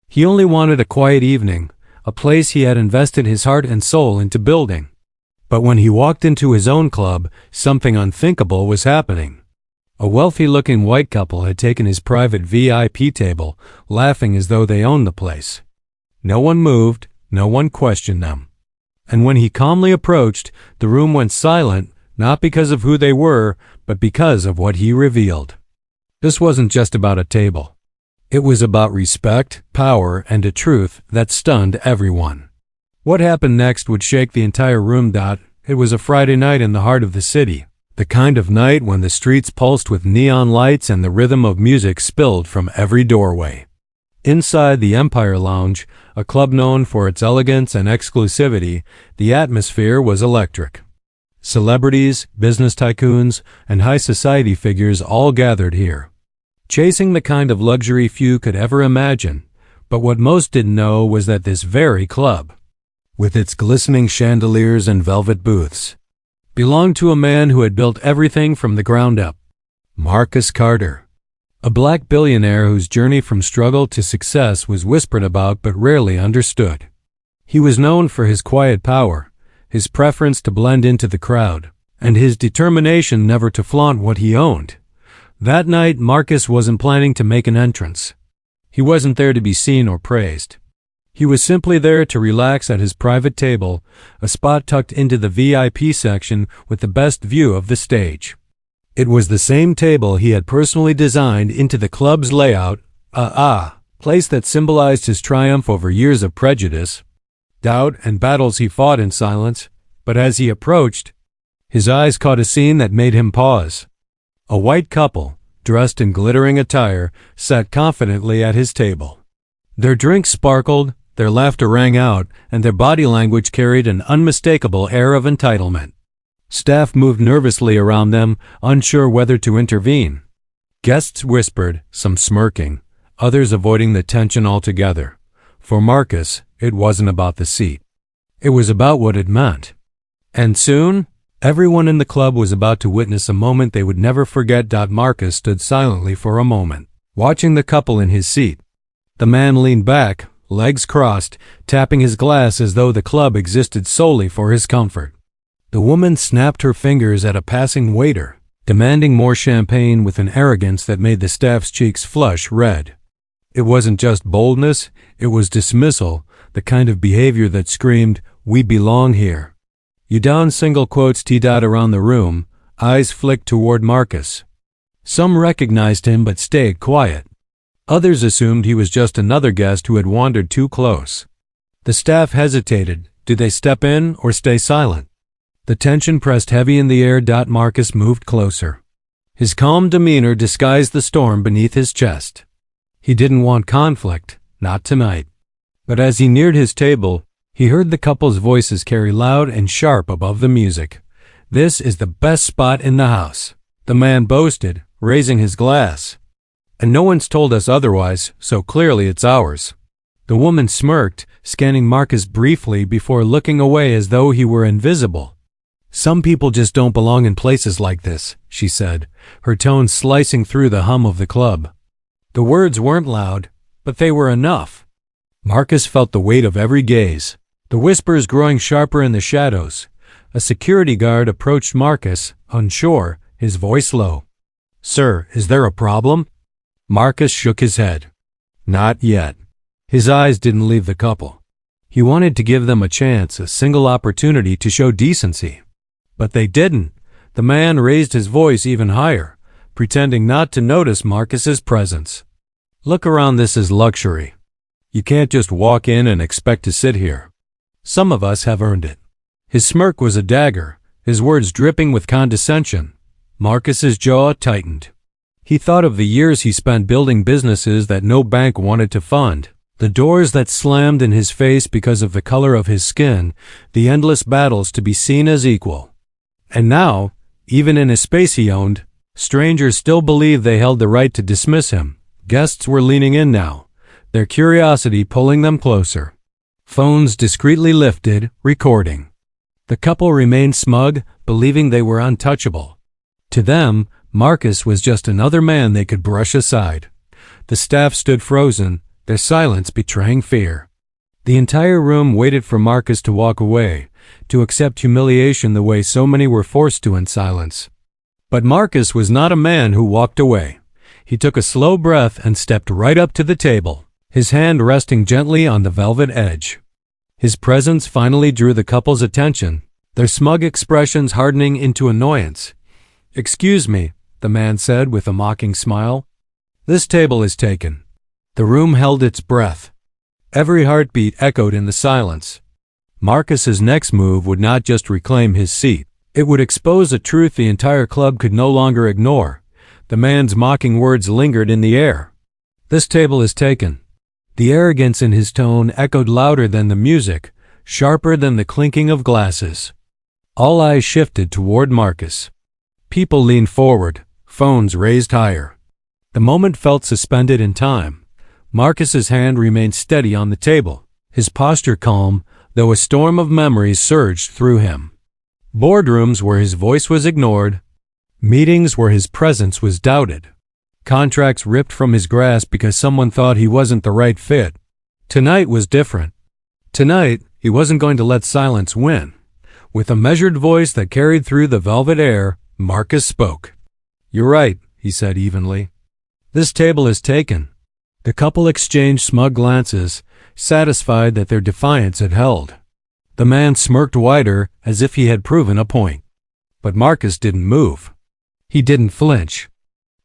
He only wanted a quiet evening, a place he had invested his heart and soul into building. But when he walked into his own club, something unthinkable was happening. A wealthy-looking white couple had taken his private VIP table, laughing as though they owned the place. No one moved, no one questioned them. And when he calmly approached, the room went silent, not because of who they were, but because of what he revealed. This wasn't just about a table. It was about respect, power, and a truth that stunned everyone. What happened next would shake the entire room. It was a Friday night in the heart of the city, the kind of night when the streets pulsed with neon lights and the rhythm of music spilled from every doorway. Inside the Empire Lounge, a club known for its elegance and exclusivity, the atmosphere was electric. Celebrities, business tycoons, and high society figures all gathered here, chasing the kind of luxury few could ever imagine. But what most didn't know was that this very club, with its glistening chandeliers and velvet booths, belonged to a man who had built everything from the ground up. Marcus Carter, a black billionaire whose journey from struggle to success was whispered about but rarely understood. He was known for his quiet power, his preference to blend into the crowd, and his determination never to flaunt what he owned. That night, Marcus wasn't planning to make an entrance. He wasn't there to be seen or praised. He was simply there to relax at his private table, a spot tucked into the VIP section with the best view of the stage. It was the same table he had personally designed into the club's layout, place that symbolized his triumph over years of prejudice, doubt, and battles he fought in silence. But as he approached, his eyes caught a scene that made him pause. A white couple, dressed in glittering attire, sat confidently at his table. Their drinks sparkled, their laughter rang out, and their body language carried an unmistakable air of entitlement. Staff moved nervously around them, unsure whether to intervene. Guests whispered, some smirking, others avoiding the tension altogether. For Marcus, it wasn't about the seat. It was about what it meant. And soon, everyone in the club was about to witness a moment they would never forget. Marcus stood silently for a moment, watching the couple in his seat. The man leaned back, legs crossed, tapping his glass as though the club existed solely for his comfort. The woman snapped her fingers at a passing waiter, demanding more champagne with an arrogance that made the staff's cheeks flush red. It wasn't just boldness, it was dismissal, the kind of behavior that screamed, "We belong here." You down single quotes T-dot around the room, eyes flicked toward Marcus. Some recognized him but stayed quiet. Others assumed he was just another guest who had wandered too close. The staff hesitated. Did they step in or stay silent? The tension pressed heavy in the air. Marcus moved closer. His calm demeanor disguised the storm beneath his chest. He didn't want conflict, not tonight. But as he neared his table, he heard the couple's voices carry loud and sharp above the music. "This is the best spot in the house," the man boasted, raising his glass. "And no one's told us otherwise, so clearly it's ours." The woman smirked, scanning Marcus briefly before looking away as though he were invisible. "Some people just don't belong in places like this," she said, her tone slicing through the hum of the club. The words weren't loud, but they were enough. Marcus felt the weight of every gaze, the whispers growing sharper in the shadows. A security guard approached Marcus, unsure, his voice low. "Sir, is there a problem?" Marcus shook his head. Not yet. His eyes didn't leave the couple. He wanted to give them a chance, a single opportunity to show decency. But they didn't. The man raised his voice even higher, pretending not to notice Marcus's presence. "Look around, this is luxury. You can't just walk in and expect to sit here. Some of us have earned it." His smirk was a dagger, his words dripping with condescension. Marcus's jaw tightened. He thought of the years he spent building businesses that no bank wanted to fund, the doors that slammed in his face because of the color of his skin, the endless battles to be seen as equal. And now, even in a space he owned, strangers still believed they held the right to dismiss him. Guests were leaning in now, their curiosity pulling them closer. Phones discreetly lifted, recording. The couple remained smug, believing they were untouchable. To them, Marcus was just another man they could brush aside. The staff stood frozen, their silence betraying fear. The entire room waited for Marcus to walk away, to accept humiliation the way so many were forced to in silence. But Marcus was not a man who walked away. He took a slow breath and stepped right up to the table, his hand resting gently on the velvet edge. His presence finally drew the couple's attention, their smug expressions hardening into annoyance. "Excuse me," the man said with a mocking smile. "This table is taken." The room held its breath. Every heartbeat echoed in the silence. Marcus's next move would not just reclaim his seat. It would expose a truth the entire club could no longer ignore. The man's mocking words lingered in the air. "This table is taken." The arrogance in his tone echoed louder than the music, sharper than the clinking of glasses. All eyes shifted toward Marcus. People leaned forward, phones raised higher. The moment felt suspended in time. Marcus's hand remained steady on the table, his posture calm, though a storm of memories surged through him. Boardrooms where his voice was ignored, meetings where his presence was doubted, contracts ripped from his grasp because someone thought he wasn't the right fit. Tonight was different. Tonight, he wasn't going to let silence win. With a measured voice that carried through the velvet air, Marcus spoke. "You're right," he said evenly. "This table is taken." The couple exchanged smug glances, satisfied that their defiance had held. The man smirked wider, as if he had proven a point. But Marcus didn't move. He didn't flinch.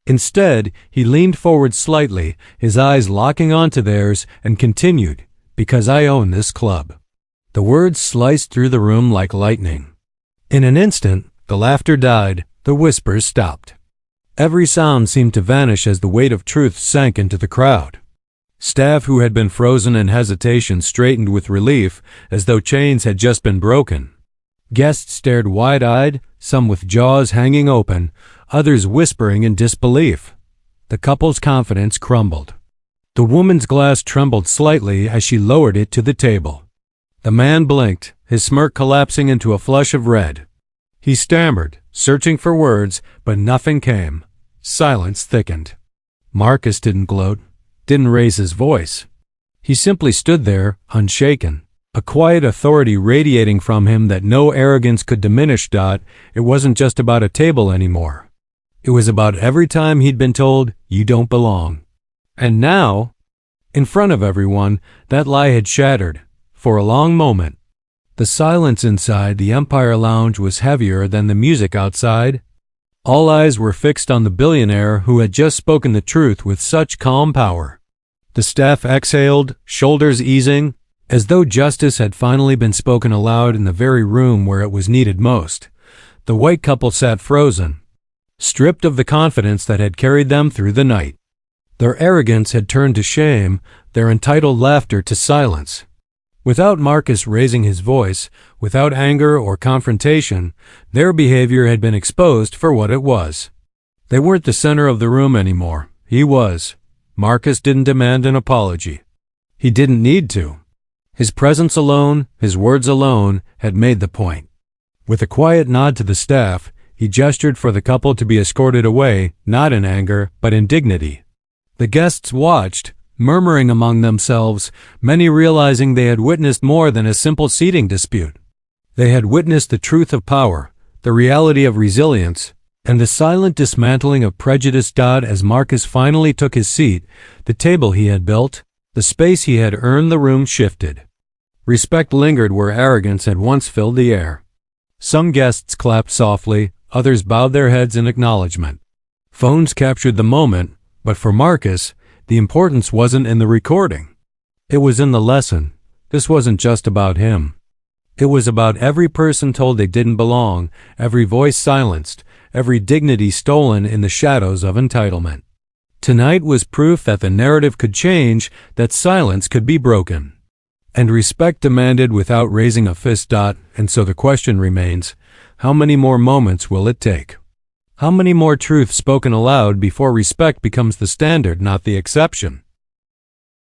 Instead, he leaned forward slightly, his eyes locking onto theirs, and continued, "Because I own this club." The words sliced through the room like lightning. In an instant, the laughter died, the whispers stopped. Every sound seemed to vanish as the weight of truth sank into the crowd. Staff who had been frozen in hesitation straightened with relief, as though chains had just been broken. Guests stared wide-eyed, some with jaws hanging open, others whispering in disbelief. The couple's confidence crumbled. The woman's glass trembled slightly as she lowered it to the table. The man blinked, his smirk collapsing into a flush of red. He stammered, searching for words, but nothing came. Silence thickened. Marcus didn't gloat, didn't raise his voice. He simply stood there, unshaken, a quiet authority radiating from him that no arrogance could diminish. It wasn't just about a table anymore. It was about every time he'd been told, "You don't belong." And now, in front of everyone, that lie had shattered. For a long moment, the silence inside the Empire Lounge was heavier than the music outside. All eyes were fixed on the billionaire who had just spoken the truth with such calm power. The staff exhaled, shoulders easing, as though justice had finally been spoken aloud in the very room where it was needed most. The white couple sat frozen, stripped of the confidence that had carried them through the night. Their arrogance had turned to shame, their entitled laughter to silence. Without Marcus raising his voice, without anger or confrontation, their behavior had been exposed for what it was. They weren't the center of the room anymore. He was. Marcus didn't demand an apology. He didn't need to. His presence alone, his words alone, had made the point. With a quiet nod to the staff, he gestured for the couple to be escorted away, not in anger, but in dignity. The guests watched, murmuring among themselves, many realizing they had witnessed more than a simple seating dispute. They had witnessed the truth of power, the reality of resilience, and the silent dismantling of prejudice. As Marcus finally took his seat, the table he had built, the space he had earned, the room shifted. Respect lingered where arrogance had once filled the air. Some guests clapped softly, others bowed their heads in acknowledgement. Phones captured the moment, but for Marcus, the importance wasn't in the recording. It was in the lesson. This wasn't just about him. It was about every person told they didn't belong, every voice silenced, every dignity stolen in the shadows of entitlement. Tonight was proof that the narrative could change, that silence could be broken. And respect demanded without raising a fist. And so the question remains, how many more moments will it take? How many more truths spoken aloud before respect becomes the standard, not the exception?